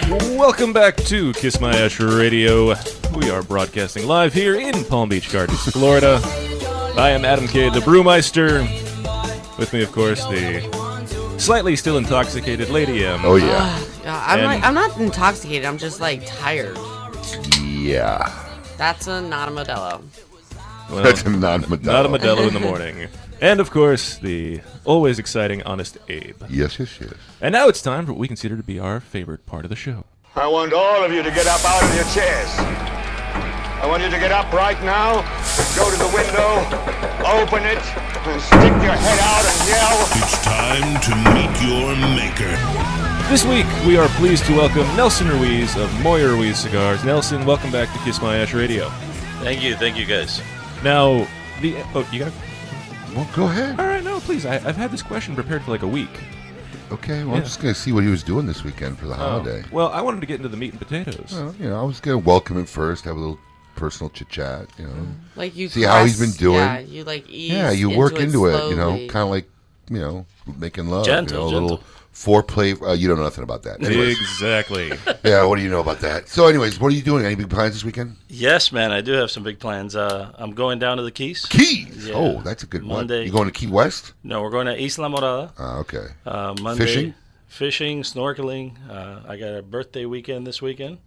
Welcome back to Kiss My Ash Radio. We are broadcasting live here in Palm Beach Gardens, Florida. I am Adam K, the Brewmeister. With me, of course, the slightly still intoxicated Lady M. Oh, yeah. I'm not intoxicated. I'm just, tired. Yeah. That's not a Modelo. Well, that's a non-Modelo. Not a Modelo in the morning. And, of course, the always exciting Honest Abe. Yes. And now it's time for what we consider to be our favorite part of the show. I want all of you to get up out of your chairs. I want you to get up right now, go to the window, open it, and stick your head out and yell. It's time to meet your maker. This week, we are pleased to welcome Nelson Ruiz of Moyer Ruiz Cigars. Nelson, welcome back to Kiss My Ash Radio. Thank you, guys. Now, you got... Well, go ahead. All right, no, please. I've had this question prepared for like a week. Okay, well, I'm just going to see what he was doing this weekend for the holiday. Well, I wanted to get into the meat and potatoes. Well, I was going to welcome him first, have a little personal chit-chat, Like you see how he's been doing. Yeah, you ease you work into it, slowly. kind of like, making love. Gentle, a little foreplay. You don't know nothing about that. Anyways. Exactly. Yeah, what do you know about that? So anyways, what are you doing? Any big plans this weekend? Yes, man, I do have some big plans. I'm going down to the Keys. Keys? Yeah. Oh, that's a good Monday. one. You going to Key West? No, we're going to Isla Morada. Okay. Monday. Fishing, snorkeling. I got a birthday weekend this weekend.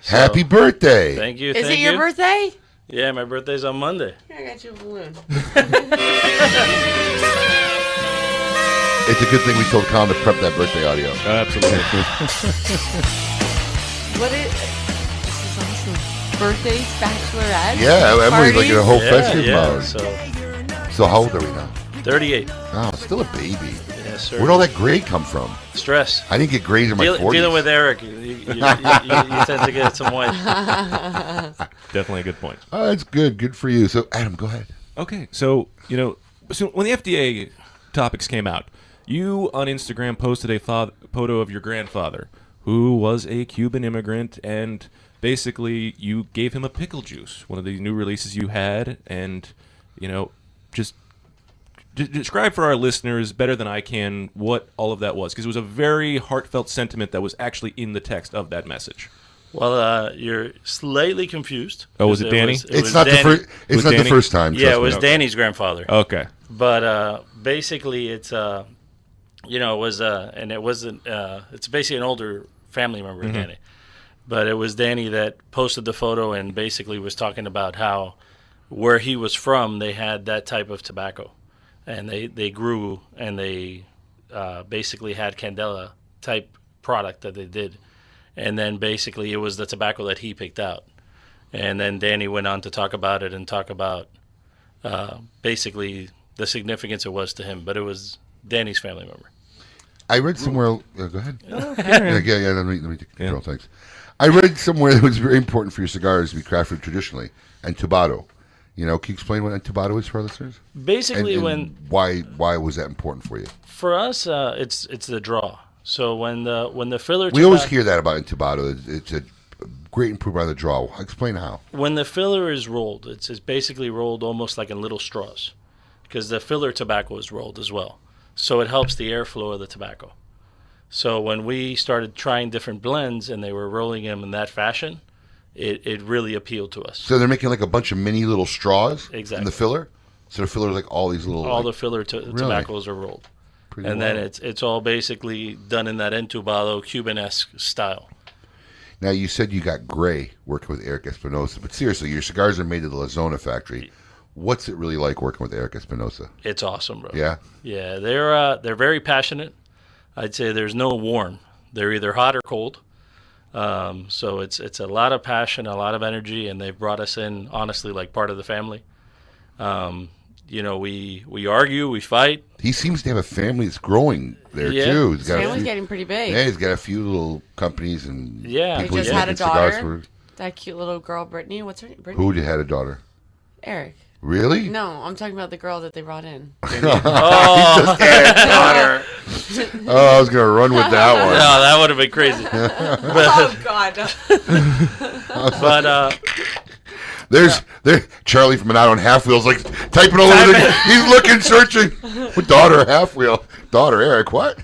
So, Happy birthday. Thank you. Is it your birthday? Yeah, my birthday's on Monday. Here, I got you a balloon. It's a good thing we told Colin to prep that birthday audio. Absolutely. This is awesome. Birthdays, bachelorette. Yeah, Emily's like in a whole festive yeah. mode. So how old are we now? 38. Oh, still a baby. Yes, sir. Where'd all that grade come from? Stress. I didn't get grades in my 40s. Dealing with Eric, you tend to get some white. Definitely a good point. Oh, that's good. Good for you. So, Adam, go ahead. Okay, so when the FDA topics came out, you on Instagram posted a photo of your grandfather, who was a Cuban immigrant, and basically you gave him a pickle juice, one of the new releases you had, and just describe for our listeners better than I can what all of that was, because it was a very heartfelt sentiment that was actually in the text of that message. Well, you're slightly confused. Oh, was it Danny? It's not the first time. Yeah, it was me. Danny's grandfather. Okay. But basically, it's it was and it wasn't. It's basically an older family member of Danny, but it was Danny that posted the photo and basically was talking about how where he was from, they had that type of tobacco, and they grew and they basically had Candela type product that they did. And then basically it was the tobacco that he picked out. And then Danny went on to talk about it and talk about basically the significance it was to him. But it was Danny's family member. I read somewhere. Go ahead. Okay. Yeah. Let me take control. Thanks. I read somewhere that it was very important for your cigars to be crafted traditionally. And Tubado. Can you explain what Tubado is for our listeners? Basically, and why was that important for you? For us, it's the draw. So when the filler, we always hear that about Tubado. It's a great improvement on the draw. Explain how. When the filler is rolled, it's basically rolled almost like in little straws, because the filler tobacco is rolled as well. So it helps the airflow of the tobacco. So when we started trying different blends and they were rolling them in that fashion, it really appealed to us. So they're making like a bunch of mini little straws Exactly. in the filler? So the filler is like all these little... The filler tobaccos are rolled. Pretty and wild. then it's all basically done in that entubado Cuban-esque style. Now, you said you got gray working with Eric Espinosa, but seriously, your cigars are made at the La Zona factory. What's it really like working with Eric Espinosa? It's awesome, bro. Yeah? Yeah, they're very passionate. I'd say there's no warm. They're either hot or cold. So it's a lot of passion, a lot of energy, and they've brought us in, honestly, like part of the family. We argue, we fight. He seems to have a family that's growing there, too. He's His family's getting pretty big. Yeah, he's got a few little companies and Yeah. people He he's just had a making cigars daughter. for. That cute little girl, Brittany. What's her name? Brittany? Who had a daughter? Eric. Really? No, I'm talking about the girl that they brought in. Oh, Daughter. I was going to run with that one. no, that would have been crazy. Oh, God. But There's Charlie from Monado on Half Wheels, like typing all over. He's looking, searching. What daughter Half Wheel? Daughter Eric? What?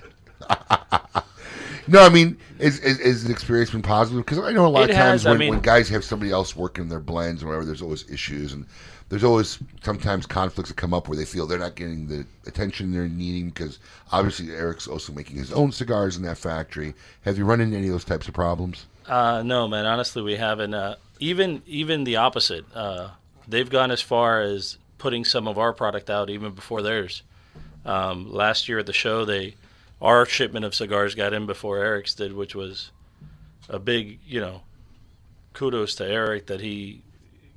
No, I mean, is the experience been positive? Because I know a lot It of times has, I when, mean- when guys have somebody else working their blends or whatever, there's always issues, and there's always sometimes conflicts that come up where they feel they're not getting the attention they're needing because obviously Eric's also making his own cigars in that factory. Have you run into any of those types of problems? No, man. Honestly, we haven't. Even the opposite. They've gone as far as putting some of our product out even before theirs. Last year at the show, our shipment of cigars got in before Eric's did, which was a big, kudos to Eric that he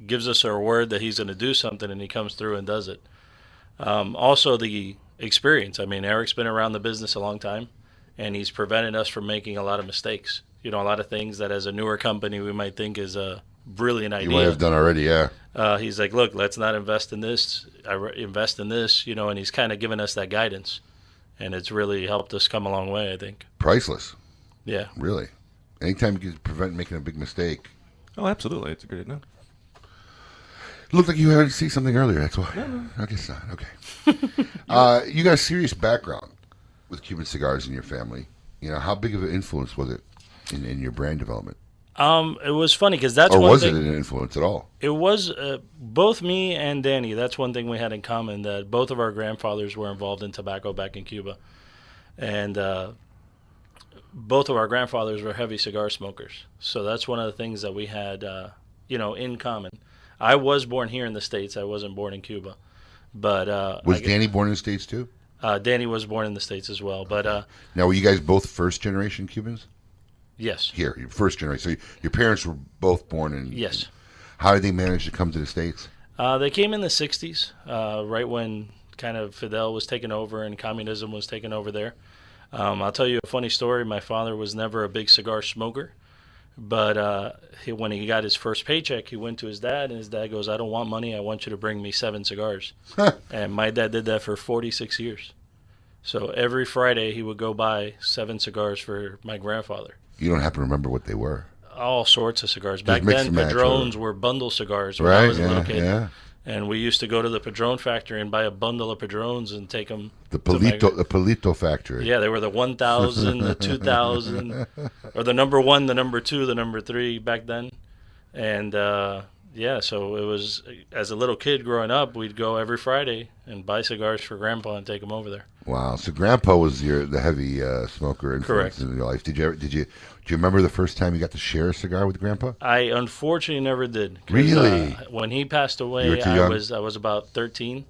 gives us our word that he's going to do something and he comes through and does it. Also, the experience. I mean, Eric's been around the business a long time, and he's prevented us from making a lot of mistakes. A lot of things that as a newer company we might think is a brilliant idea. You might have done already, yeah. He's like, look, let's not invest in this. Invest in this, and he's kind of given us that guidance. And it's really helped us come a long way, I think. Priceless, Yeah. really. Anytime you can prevent making a big mistake. Oh, absolutely. It's a great no. Looked like you had to see something earlier. That's why. No. I guess not. Okay. You got a serious background with Cuban cigars in your family. How big of an influence was it in your brand development? It was funny because that's Or one was thing. it an influence at all? It was both me and Danny. That's one thing we had in common, that both of our grandfathers were involved in tobacco back in Cuba. And both of our grandfathers were heavy cigar smokers. So that's one of the things that we had, in common. I was born here in the States. I wasn't born in Cuba. But Was Danny born in the States too? Danny was born in the States as well. But Now, were you guys both first-generation Cubans? yes. Here, you're first generation. So your parents were both born in... Yes. How did they manage to come to the States? They came in the 60s, right when kind of Fidel was taking over and communism was taking over there. I'll tell you a funny story. My father was never a big cigar smoker, but when he got his first paycheck, he went to his dad, and his dad goes, I don't want money. I want you to bring me 7 cigars. And my dad did that for 46 years. So every Friday, he would go buy 7 cigars for my grandfather. You don't happen to remember what they were. All sorts of cigars. Back mix then, and match, Padrones were bundle cigars when I Right, was a little kid. yeah. And we used to go to the Padron factory and buy a bundle of Padrones and take them. The Palito factory. Yeah, they were the 1,000, the 2,000, or the number 1, the number 2, the number 3 back then. And so it was, as a little kid growing up, we'd go every Friday and buy cigars for Grandpa and take them over there. Wow. So Grandpa was the heavy smoker influence Correct. in your life. Do you remember the first time you got to share a cigar with Grandpa? I unfortunately never did. 'Cause, Really? When he passed You away, were too I young? was about 13.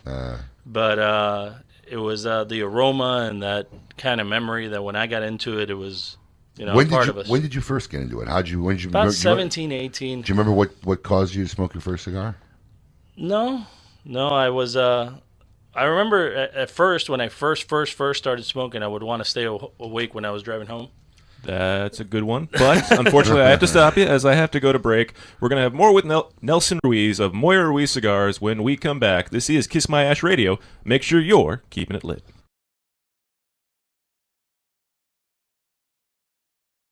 But it was the aroma and that kind of memory that when I got into it, it was part of us. When did you first get into it? When did you? About do you 17, 18. Do you remember what caused you to smoke your first cigar? No, I was. I remember at first when I first started smoking, I would want to stay awake when I was driving home. That's a good one. But unfortunately, I have to stop you as I have to go to break. We're going to have more with Nelson Ruiz of Moya Ruiz Cigars when we come back. This is Kiss My Ash Radio. Make sure you're keeping it lit.